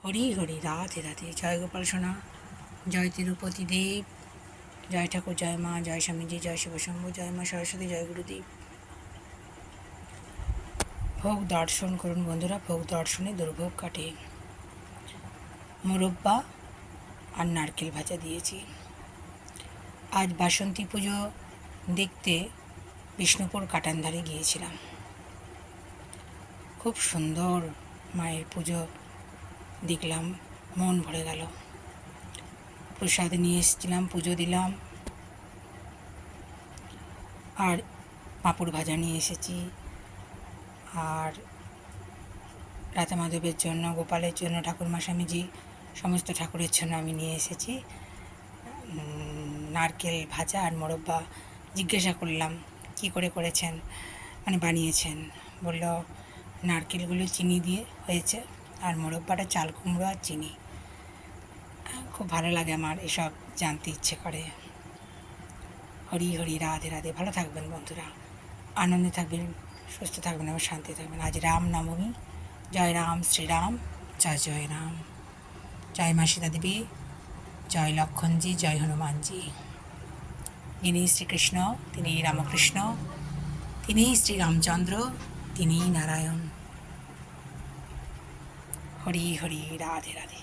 হরি হরি, রাধে রাধে। জয় গোপাল সোনা, জয় তিরুপতি দেব, জয় ঠাকুর, জয় মা, জয় স্বামীজি, জয় শিবশম্ভু, জয় মা সরস্বতী, জয় গুরুদেব। ভোগ দর্শন করুন বন্ধুরা, ভোগ দর্শনে দুর্ভোগ কাটে। মোরব্বা আর নারকেল ভাজা দিয়েছি। আজ বাসন্তী পুজো দেখতে বিষ্ণুপুর কাটানধারে গিয়েছিলাম। খুব সুন্দর মায়ের পুজো দেখলাম, মন ভরে গেল। প্রসাদ নিয়ে এসেছিলাম, পুজো দিলাম। আর পাঁপড় ভাজা নিয়ে এসেছি। আর রাধা মাধবের জন্য, গোপালের জন্য, ঠাকুরমা স্বামীজি, সমস্ত ঠাকুরের জন্য আমি নিয়ে এসেছি নারকেল ভাজা আর মোরব্বা। জিজ্ঞাসা করলাম কি করে করেছেন, মানে বানিয়েছেন। বলল নারকেলগুলো চিনি দিয়ে হয়েছে, আর মোরব্বাটা চাল কুমড়ো আর চিনি। খুব ভালো লাগে আমার, এসব জানতে ইচ্ছে করে। হরি হরি, রাধে রাধে। ভালো থাকবেন বন্ধুরা, আনন্দে থাকবেন, সুস্থ থাকবেন এবং শান্তি থাকবেন। আজ রাম নবমী। জয় রাম, শ্রীরাম, জয় জয় রাম। জয় মা সীতা দেবী, জয় লক্ষণজি, জয় হনুমানজি। যিনি শ্রীকৃষ্ণ, তিনি রামকৃষ্ণ, তিনি শ্রীরামচন্দ্র, তিনি নারায়ণ। হরি হরি, রাধে রাধে।